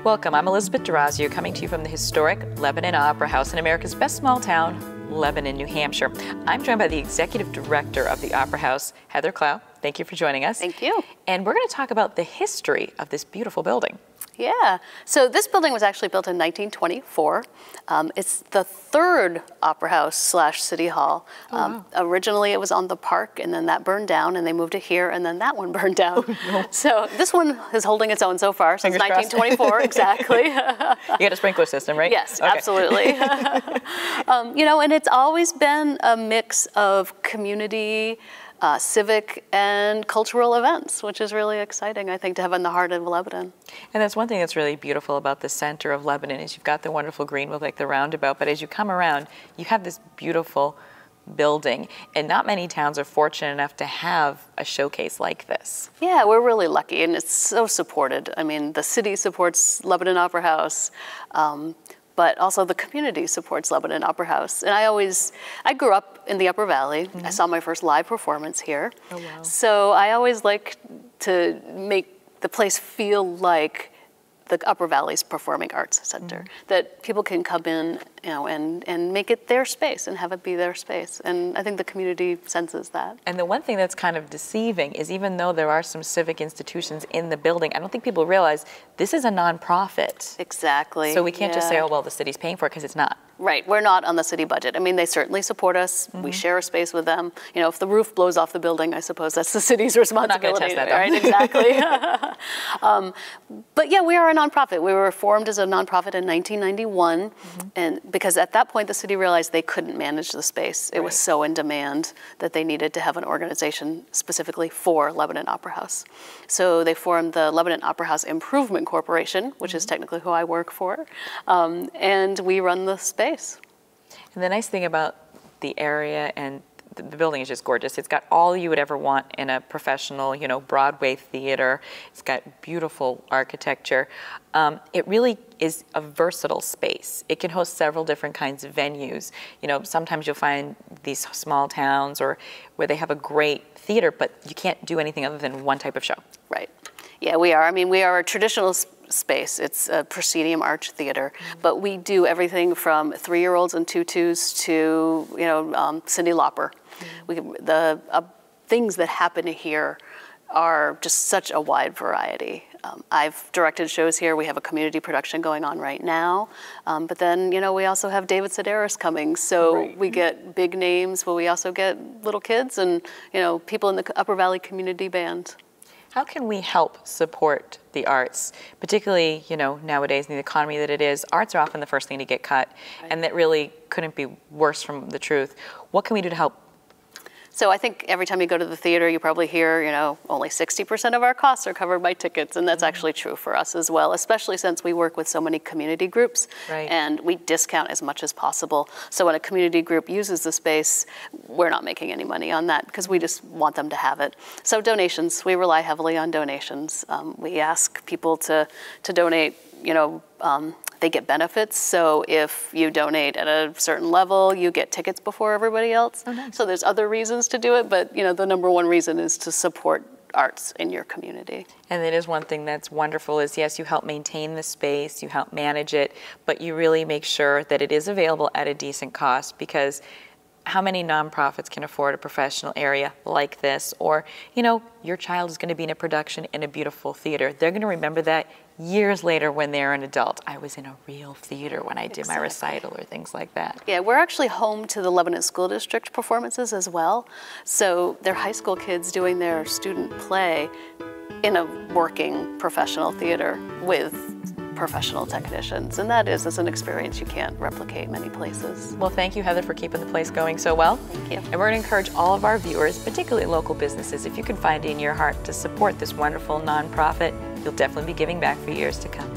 Welcome, I'm Elizabeth Durazio, coming to you from the historic Lebanon Opera House in America's best small town, Lebanon, New Hampshire. I'm joined by the Executive Director of the Opera House, Heather Clow. Thank you for joining us. Thank you. And we're going to talk about the history of this beautiful building. Yeah, so this building was actually built in 1924. It's the third opera house slash city hall. Wow. Originally it was on the park, and then that burned down, and they moved it here, and then that one burned down. Oh, no. So this one is holding its own so far since 1924, exactly. You got a sprinkler system, right? Yes, okay. Absolutely. You know, and it's always been a mix of community, civic and cultural events, which is really exciting, I think, to have in the heart of Lebanon. And that's one thing that's really beautiful about the center of Lebanon is you've got the wonderful green with like the roundabout, but as you come around, you have this beautiful building, and not many towns are fortunate enough to have a showcase like this. Yeah, we're really lucky, and it's so supported. I mean, the city supports Lebanon Opera House, but also the community supports Lebanon Opera House. And I grew up in the Upper Valley. I saw my first live performance here. Oh, wow. So I always like to make the place feel like the Upper Valley's Performing Arts Center, that people can come in, you know, and make it their space and have it be their space. And I think the community senses that. And the one thing that's kind of deceiving is even though there are some civic institutions in the building, I don't think people realize this is a nonprofit. Exactly. So we can't just say, oh, well, the city's paying for it, because it's not. Right, we're not on the city budget. I mean, they certainly support us. We share a space with them. You know, if the roof blows off the building, I suppose that's the city's responsibility. I'm not going to test that, right? Exactly. But yeah, we are a nonprofit. We were formed as a nonprofit in 1991, and because at that point the city realized they couldn't manage the space. It was so in demand that they needed to have an organization specifically for Lebanon Opera House. So they formed the Lebanon Opera House Improvement Corporation, which is technically who I work for, and we run the space. And the nice thing about the area and the building is just gorgeous. It's got all you would ever want in a professional, you know, Broadway theater. It's got beautiful architecture. It really is a versatile space. It can host several different kinds of venues. You know, sometimes you'll find these small towns or where they have a great theater, but you can't do anything other than one type of show. Right. Yeah, we are. I mean, we are a traditional space. It's a proscenium arch theater, but we do everything from 3-year-olds and tutus to, you know, Cyndi Lauper. The things that happen here are just such a wide variety. I've directed shows here. We have a community production going on right now. But then, you know, we also have David Sedaris coming. So we get big names, but we also get little kids and, you know, people in the Upper Valley Community Band. How can we help support the arts, particularly, you know, nowadays in the economy that it is? Arts are often the first thing to get cut, and that really couldn't be worse from the truth. What can we do to help? So I think every time you go to the theater, you probably hear, you know, only 60% of our costs are covered by tickets, and that's actually true for us as well, especially since we work with so many community groups, and we discount as much as possible. So when a community group uses the space, we're not making any money on that because we just want them to have it. So donations, we rely heavily on donations. We ask people to donate, you know, they get benefits, so if you donate at a certain level, you get tickets before everybody else. Oh, nice. So there's other reasons to do it, but you know, the #1 reason is to support arts in your community. And it is one thing that's wonderful is, yes, you help maintain the space, you help manage it, but you really make sure that it is available at a decent cost, because how many nonprofits can afford a professional area like this? Or, you know, your child is going to be in a production in a beautiful theater. They're going to remember that years later when they're an adult. I was in a real theater when I did my recital or things like that. Yeah, we're actually home to the Lebanon School District performances as well. So they're high school kids doing their student play in a working professional theater with professional technicians, and that's an experience you can't replicate many places. Well, thank you, Heather, for keeping the place going so well. Thank you. And we're going to encourage all of our viewers, particularly local businesses, if you can find it in your heart to support this wonderful nonprofit, you'll definitely be giving back for years to come.